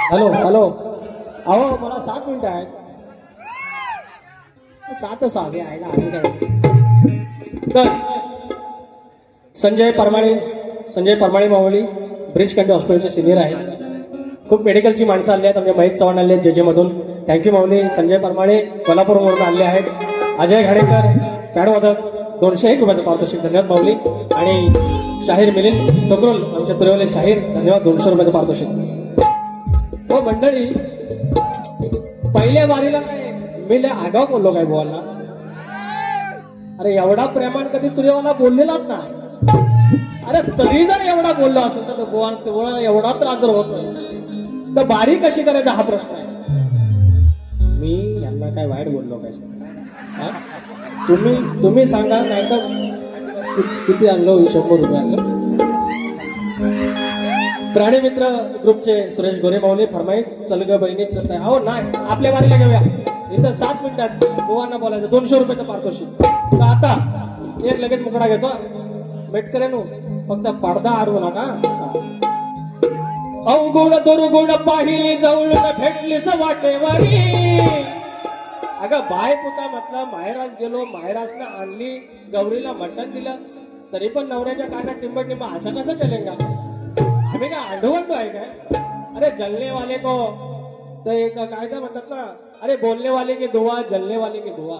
Hello hello. अहो मला 7 मिनिटं आहेत. 7च आहे आम्ही काय तर संजय परमाळे मावळी ब्रिज कंट्री हॉस्पिटलचे सिनियर आहेत. खूप मेडिकलची माणसं आली आहेत. आमचे महेश चव्हाण आले आहेत जे मधून. थँक्यू माऊली. संजय परमाळे कोल्हापूरवरून आले आहेत. अजय घाडेकर पॅडवादक 201 रुपयाचं पारितोषिक धन्यवाद माऊली. आणि शाहीर मिलिंद टोकरोल आमच्या तुरेवाले शाहीर धन्यवाद 200 रुपयाचं पारितोषिक. हो मंडळी, पहिल्या वारीला काय मी लय आगाव बोललो काय बोलला. अरे एवढा प्रेमान कधी तुरेवाला बोललेलाच नाही. अरे तरी जर एवढा बोललो असेल तर गोवा एवढा त्रास जर होतोय तर बारी कशी करायचा हा प्रश्न आहे. मी यांना काय वाईट बोललो काय तुम्ही सांगा. नाही तर किती आणलं 100 रुपये आणलं. प्राणी मित्र ग्रुपचे सुरेश गोरे माऊली फरमाईश चल ग बहिणी चलताय. अहो नाही आपल्या वारीला घेऊया. इथं 7 मिनिटात गोवांना बोलायचं 200 रुपयाचं पारितोषिक. तर आता एक लगेच मुकडा घेतो मेटकऱ्यानो. फक्त पडदा अडवू नका. अवगुण दुर्गुण पाहिली जवळ भेटलीस वाटेवारी. अगं बाय पुता म्हटलं माहेराज गेलो. माहेराजनं आणली गौरीला मटण दिलं तरी पण नवऱ्याच्या कानात टिंबट टिंब असं कसं चलेगा. आम्ही काय आंडवंडो आहे काय. अरे जलने वाले को तर एक कायदा म्हणतात ना. अरे बोलने वाले की दुआ जलने वाले की दुआ.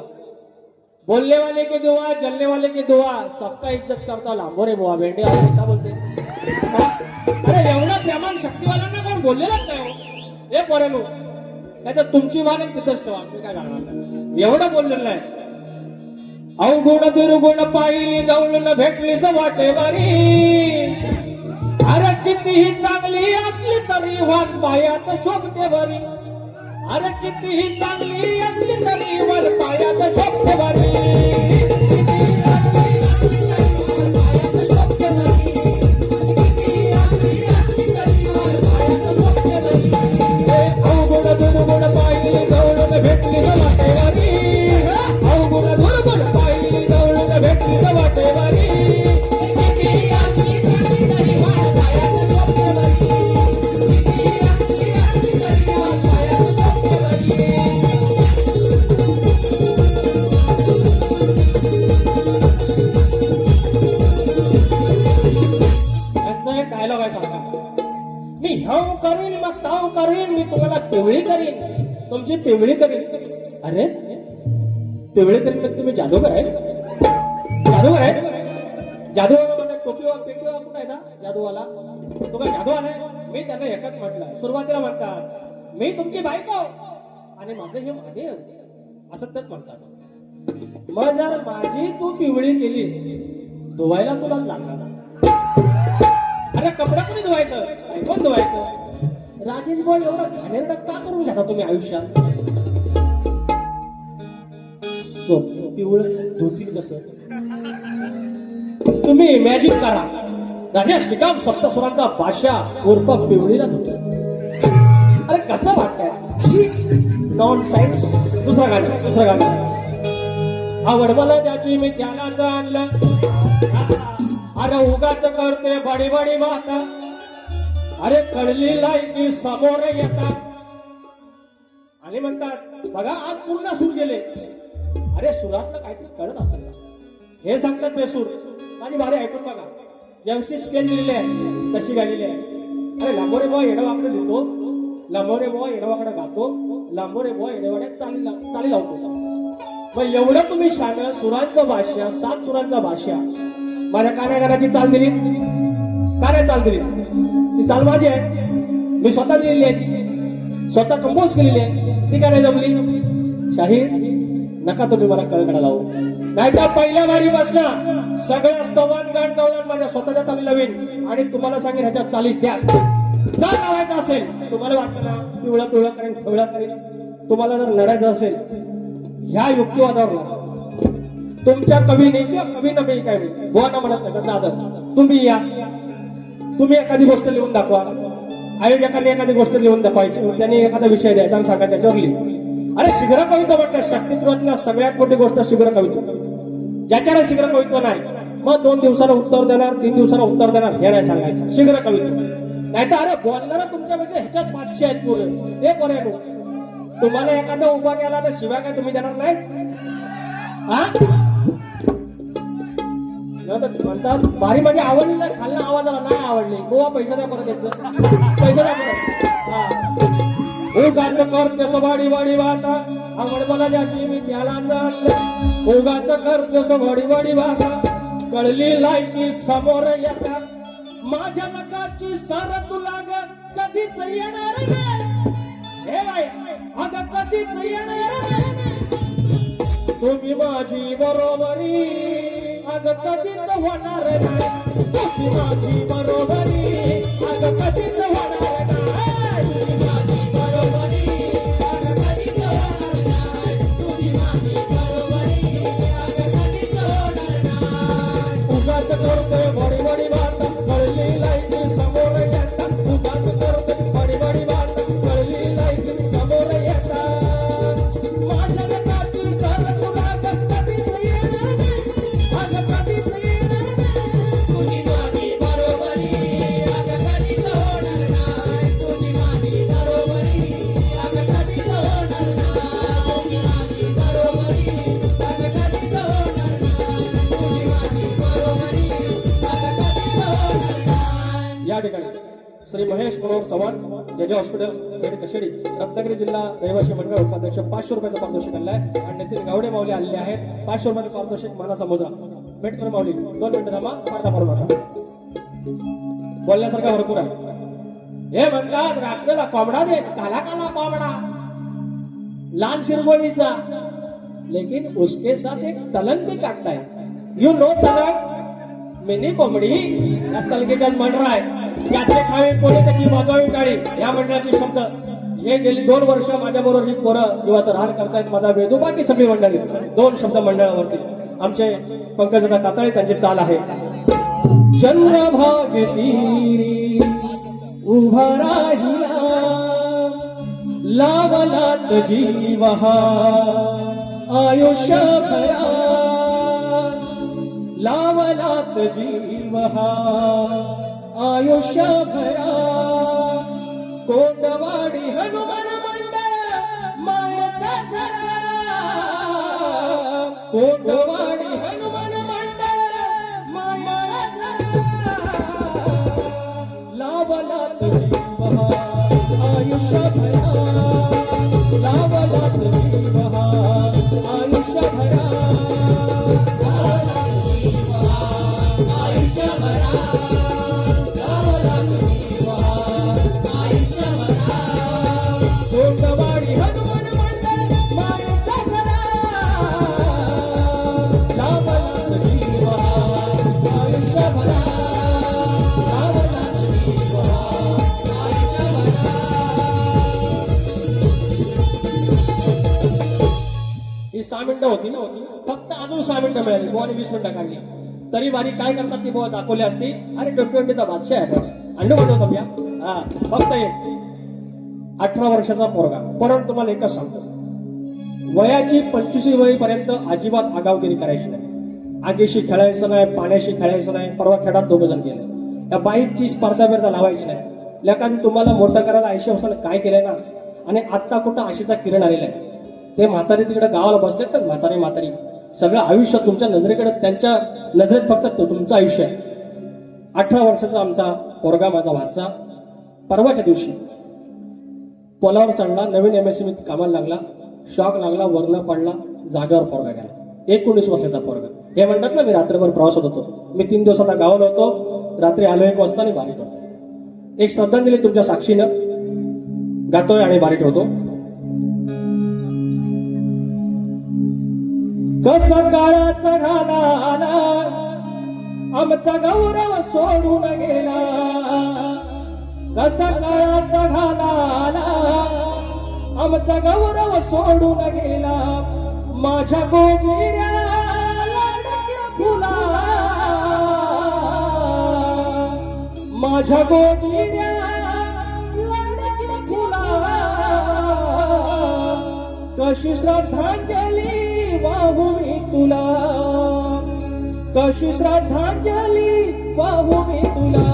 बोलने वाले की दुआ जलने वाले की दुआ सबका इज्जत करता लांबो रे बुवा भेंडे ऐसा बोलते. अरे एवढा प्रेमान शक्तिवाल्यांना कोण बोललेलाच नाही हो. हे पोरेनो त्याच्यात तुमची वाण तिथंच ठेवा. मी काय घालणार एवढं बोललेलं नाही. अवगुण दुर्गुण पाहिली जवळून भेटलीस वाटेवारी. अरे कितीही चांगली असली तरी वाट पायात शोभते बरी. अरे कितीही चांगली असली तरी वर पायात शोभते बरी. अवगुण दुर्गुण पाहिली जवळून भेटलीस वाटेवारी. अवगुण दुर्गुण पाहिली जवळून भेटलीस वाटेवारी. डायलॉग आहे सांगा. मी हव करीन मग ताव करीन. मी तुम्हाला पिवळी करीन. तुमची पिवळी करीन. अरे पिवळी करीन म्हणजे तुम्ही जादूगर आहे. जादूगर आहे. जादूवाला म्हणजे टोपीवर पेटीवर कुठं आहे ना जादूवाला. तो काय जादू आहे. मी त्यांना एकच म्हटलं. सुरुवातीला म्हणतात मी तुमची बायको आणि माझं हे महादेव असं तेच म्हणतात. मग जर माझी तू पिवळी केलीस धुवायला तुलाच लागणार. अरे कपडा कोणी धुवायचं कोण धुवायचं. राजेश भाऊ एवढा घाणेरडा का करून घ्या तुम्ही आयुष्यात. पिवळं धुतील कसं तुम्ही इमॅजिन करा. राजेश निकम सप्तस्वरांचा बादशाह उर्फ पिवळीला धुतो. अरे कसं वाटतंय. Non science. दुसरा गाणं आवड मला ज्याची मी त्याला जाणलं. अरे उगाच करते बडी बडी बात. अरे कळली लायकी समोर येतात आणि म्हणतात बघा आज पूर्ण सूर गेले. अरे सुरातलं काहीतरी कळत असेल हे सांगतात बेसूर. माझी भारी ऐकून बघा. जशी स्केल दिलेली आहे तशी गालेली आहे. अरे लांबोरे बॉय येडवाकडे लिहितो. लांबोरे बॉय येडवाकडे गातो. लांबोरे बॉय येडवाड्यात चाली लावतो. मग एवढं तुम्ही शान सुरांचं भाष्य 7 सुरांचा भाष्य माझ्या कानागाराची चाल दिली. का नाही चाल दिली. ती चाल माझी आहे. मी स्वतः दिलेली आहे. स्वतः कंपोज केलेली आहे. ती का नाही जमली. शाहीर नका तुम्ही मला कळकडा लावू. नाही तर पहिल्या वारी बसणं सगळ्या स्तवन गण माझ्या स्वतःच्या चाली लावीन आणि तुम्हाला सांगेन ह्याच्या चाली द्या. जर लावायचं असेल तुम्हाला वाटतं ना पिवळं करेन ठेवळं करेन. तुम्हाला जर लढायचं असेल ह्या युक्तिवादावर तुमच्या कवीने किंवा कवीनं मी काय बुवाना म्हणत नाही दादा तुम्ही या. तुम्ही एखादी गोष्ट लिहून दाखवा. आयोजकांनी एखादी गोष्ट लिहून दाखवायची. त्यांनी एखादा विषय द्यायचा आणि सांगायचा त्याच्यावर लिहि. अरे शीघ्र कविता म्हणतात शक्तिस्रोतला सगळ्यात मोठी गोष्ट शीघ्र कविता. ज्याच्याकडे शीघ्र कवित्व नाही मग 2 दिवसाला उत्तर देणार 3 दिवसाला उत्तर देणार हे नाही सांगायचं. शीघ्र कविता नाही तर अरे बोलणारा तुमच्यापेक्षा ह्याच्यात पाचशे आहेत पुरे. एक बरे तुम्हाला एखादा उभा केला तर शिवाय काय तुम्ही देणार नाही? हा म्हणतात बारी माझी आवडली नाही, खाल्ला आवाजाला नाही आवडली, गोवा पैसा द्या परत याचं, पैसा द्या परत. उगाच करते सवाडी वाडी वाटा आवड ज्याची मी त्याला जाणलं. उगाच करते सवाडी वाडी वाटा कळली लायकी समोर येता. माझ्या नकाची सर तुला ग कधीच येणार नाही. हे बाई अगं कधीच येणार नाही. तुम्ही माझी बरोबरी अगं कधीच होणार नाही. तुम्ही माझी बरोबरी अगं कधीच होणार नाही. तुम्ही माझी बरोबरी अगं कधीच होणार नाही. तुम्ही माझी बरोबरी अगं कधीच होणार नाही. उगाच करतोय बडी बडी बात कळली लायकी समोर येता. उगाच करतोय बडी बडी बात कळली लायकी समोर येता. माझ्या नकाची सर तुला कधीच येणार नाही. अगं कधीच येणार नाही. तुझी माझी बरोबरी अगं कधीच होणार नाही. तुझी माझी बरोबरी अगं कधीच होणार नाही. तुझी माझी बरोबरी अगं कधीच होणार नाही. तुझी माझी बरोबरी अगं कधीच होणार नाही. या ठिकाणी श्री महेश मनोहर चव्हाण जेजे हॉस्पिटल खेड कशेडी रत्नागिरी जिल्हा रहिवासी मंडळ उपाध्यक्ष 500 रुपयाचं पारितोषिक आणलंय. आणि नितीन गावडे माऊली आलेले आहेत. 500 रुपयाचं पारितोषिक मानाचा मोजा भेट कर माऊली. 2 मिनिटं थांबा, पडदा पडू नका. बोलण्यासारखा भरपूर आहे. हे म्हणतात रात्रीला कोंबडा दे, काला काला कोंबडा लाल शिरगोळीचा, लेकिन उसके साथ एक तलंग भी काटता है. यू नो तलंग मिनी कोंबडी या तलगेच्यात मंडळ आहे. ज्याचे खावी पोळे त्याची वाजवावी टाळी या मंडळाचे शब्द. हे गेली 2 वर्ष माझ्या बरोबर ही पोरं जीवाचं रान करतायत. माझा वेदू बाकी सगळी मंडळी 2 शब्द मंडळावरती. आमचे पंकजदा काताळे त्यांची चाल आहे. चंद्रभागे तीरी उभा राहिला लावलात जीवहा आयुष्य भरा. लावलात जीवहा आयुष्य भरा. कोंडवाडी हनुमान मंडळ मायेचा झरा. कोंडवाडी हनुमान मंडळ मायेचा झरा. लावलात जीवहा आयुष्य भरा. लावलात जीवहा आयुष्य भरा. कोंडवाडी हनुमान मंडळ मायेचा झरा. लावलात जीवहा आयुष्य भरा. लावलात जीवहा आयुष्य भरा. ही 6 मिनिटं होती, फक्त अजून 6 मिनिटं मिळाली. बोवाने 20 मिनिटं काढली तरी बारी काय करतात ती बोवा दाखवली असती. अरे 2020चा बादशाह आहे अंडू मांडू समजा. हा फक्त 18 वर्षाचा पोरगा. परंतु तुम्हाला एकच सांगतो, वयाची 25वी वयीपर्यंत अजिबात आगावगिरी करायची नाही. आगीशी खेळायचं नाही, पाण्याशी खेळायचं नाही. परवा खेळात 2 जण गेले. या बाईकची स्पर्धा बिर्धा लावायची नाही. लेकांनी तुम्हाला मोठं करायला 80 वर्षाला काय केलंय ना. आणि आत्ता कुठं आशेचा किरण आलेला आहे. ते म्हातारे तिकडे गावाला बसलेत तर म्हातारी सगळं आयुष्य तुमच्या नजरेकडे, त्यांच्या नजरेत फक्त तुमचं आयुष्य आहे. 18 वर्षाचा आमचा पोरगा, माझा भाचा, परवाच्या दिवशी पोलावर चढला. नवीन MSME कामाला लागला. शॉक लागला, वरनं पडला, जागेवर पोरगा गेला. 19 वर्षाचा पोरगा. हे म्हणतात ना मी रात्रभर प्रवासात होतो. मी 3 दिवसाचा गावाला होतो. रात्री आलो 1 वाजता आणि बारी करतो. एक श्रद्धांजली तुमच्या साक्षीनं गातोय आणि बारी ठेवतो. कसा काळाचा घाला आमचा गौरव सोडून गेला. कसा काळाचा घाला आमचा गौरव सोडून गेला. माझ्या गोगिऱ्या लाडक्या फुला. माझ्या गोगिऱ्या लाडक्या फुला. कशी श्रद्धांजली वाहू मी तुला. कशी श्रद्धांजली वाहू मी तुला.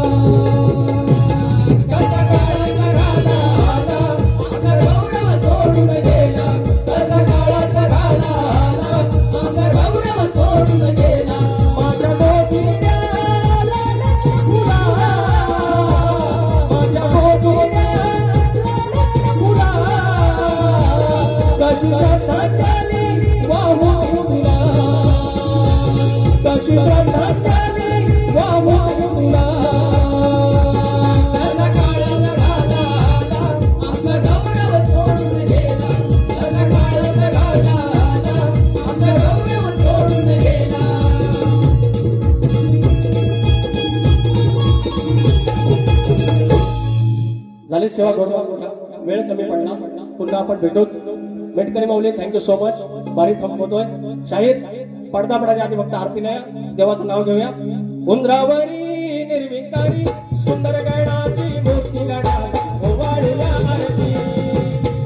झाली सेवा गौरव वेळ कमी पडला पुन्हा आपण भेटूच मेटकरी माऊली थँक्यू सो मच बारी थांबवतोय शाहीर पडदा पडायच्या आधी फक्त आरती नाही देवाचं नाव घेऊया उंदरावरी निर्विकारी सुंदर गणाची मूर्ती गणाला ओवाळूया आरती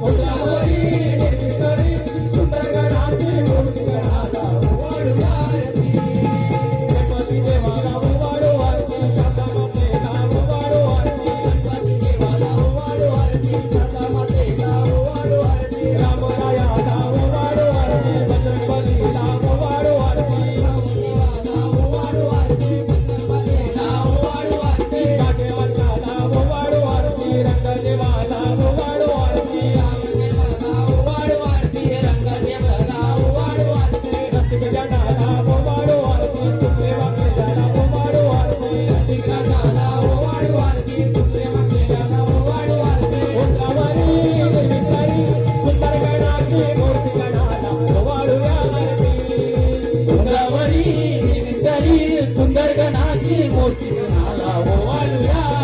उंदरावरी निर्विकारी सुंदर गणाची मूर्ती गणाला ओवाळूया आरती गणपती देवाला ओवाळू आरती शारदा मातेला ओवाळू आरती गणपती देवाला ओवाळू आरती शारदा मातेला ओवाळू आरती रामरायाला ओवाळू आरती बजरंगबलीला ओवाळू आरती रामदेवाला ओवाळू आरती बजरंगबलीला ओवाळू आरती नागेवाला ओवाळू आरती रंगदेवाला ओवाळू आरती रामदेवाला ओवाळू आरती रंगदेवाला ओवाळू आरती रसिकजनाला ओवाळू आरती तुकडे वाकेला ओवाळू आरती रसिकजनाला ओवाळू आरती तुकडे वाकेला ओवाळू आरती उंदरावरी निर्विकारी सुंदर गणाची मूर्ती गणाला ओवाळूया आरती उंदरावरी निर्विकारी सुंदर गणाची मूर्ती गणाला ओवाळूया